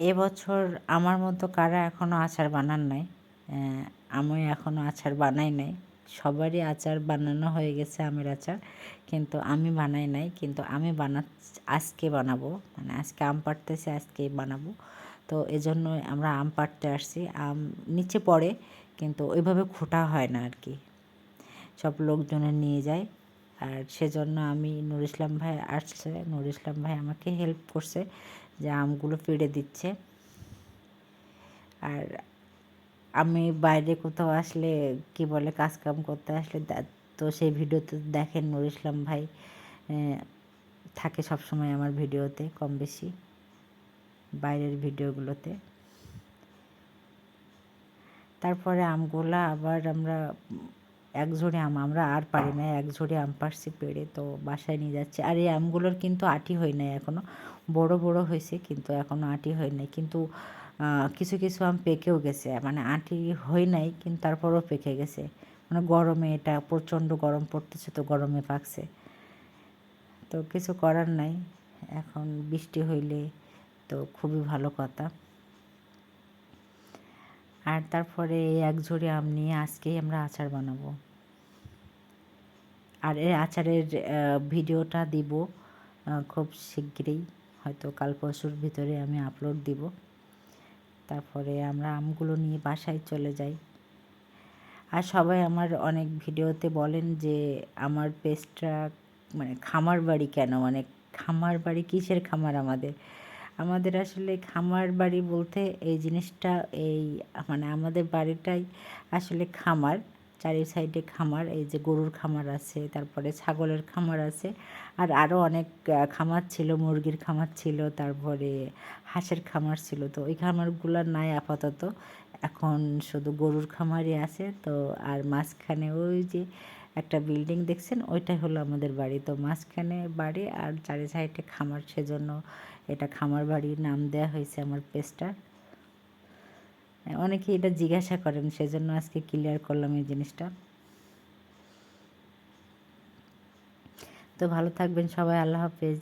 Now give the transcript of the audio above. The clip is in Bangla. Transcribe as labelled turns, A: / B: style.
A: এবছর আমার মতো কারা এখনও আচার বানান নাই, আমি এখনও আচার বানাই নাই। সবারই আচার বানানো হয়ে গেছে, আমের আচার, কিন্তু আমি বানাই নাই। কিন্তু আমি আজকে বানাবো, মানে আজকে আম পাড়তেছি, আজকেই বানাবো। তো এজন্যই আমরা আম পাড়তে আসছি। আম নিচে পড়ে, কিন্তু ওইভাবে খোটা হয় না আর কি, সব লোকজনে নিয়ে যায়। আর সেজন্য আমি নুর ইসলাম ভাই আসছে, নুর ইসলাম ভাই আমাকে হেল্প করছে, যে আমগুলো পেড়ে দিচ্ছে। আর আমি বাইরে কোথাও আসলে কি বলে কাজকাম করতে আসলে তো সেই ভিডিওতে দেখেন নুর ইসলাম ভাই থাকে সবসময় আমার ভিডিওতে, কম বেশি বাইরের ভিডিওগুলোতে। তারপরে আমগুলা আবার আমরা এক ঝুড়ি আম, আমরা আর পারি না, এক ঝুড়ি আম পারছি পেড়ে, তো বাসায় নিয়ে যাচ্ছি। আর এই আমগুলোর কিন্তু আটি হয় নাই এখনও, বড় বড় হয়েছে কিন্তু এখনও আটি হয় নাই। কিন্তু কিছু কিছু আম পেকেও গেছে, মানে আটি হয় নাই কিন্তু তারপরেও পেকে গেছে। মানে গরমে, এটা প্রচণ্ড গরম পড়তেছে, তো গরমে পাকছে। তো কিছু করার নাই, এখন বৃষ্টি হইলে তো খুবই ভালো কথা। আর তারপরে এই এক ঝুড়ি আম নিয়ে আজকেই আমরা আচার বানাবো। আর এই আচারের ভিডিওটা দিব খুব শিগগিরই, হয়তো কাল পরশুর ভিতরে আমি আপলোড দিব। তারপরে আমরা আমগুলো নিয়ে বাসায় চলে যাই। আর সবাই আমার অনেক ভিডিওতে বলেন যে আমার পেজটা মানে খামার বাড়ি কেন, মানে খামার বাড়ি কিসের খামার আমাদের। আমাদের আসলে খামার বাড়ি বলতে এই জিনিসটা, এই মানে আমাদের বাড়িটাই আসলে খামার, চারি সাইডে খামার। এই যে গরুর খামার আছে, তারপরে ছাগলের খামার আছে, আর আরও অনেক খামার ছিল, মুরগির খামার ছিল, তারপরে হাঁসের খামার ছিল। তো ওই খামারগুলো নাই আপাতত, এখন শুধু গরুর খামারই আছে। তো আর মাঝখানে ওই যে একটা বিল্ডিং দেখছেন, ওইটাই হলো আমাদের বাড়ি। তো মাঝখানে বাড়ি আর চারি সাইডে খামার, সেজন্য এটা খামার বাড়ির নাম দেওয়া হয়েছে আমার পেজটার। অনেকে এটা জিজ্ঞাসা করেন, সেজন্য আজকে ক্লিয়ার করলাম এই জিনিসটা। তো ভালো থাকবেন সবাই, আল্লাহ হাফেজ।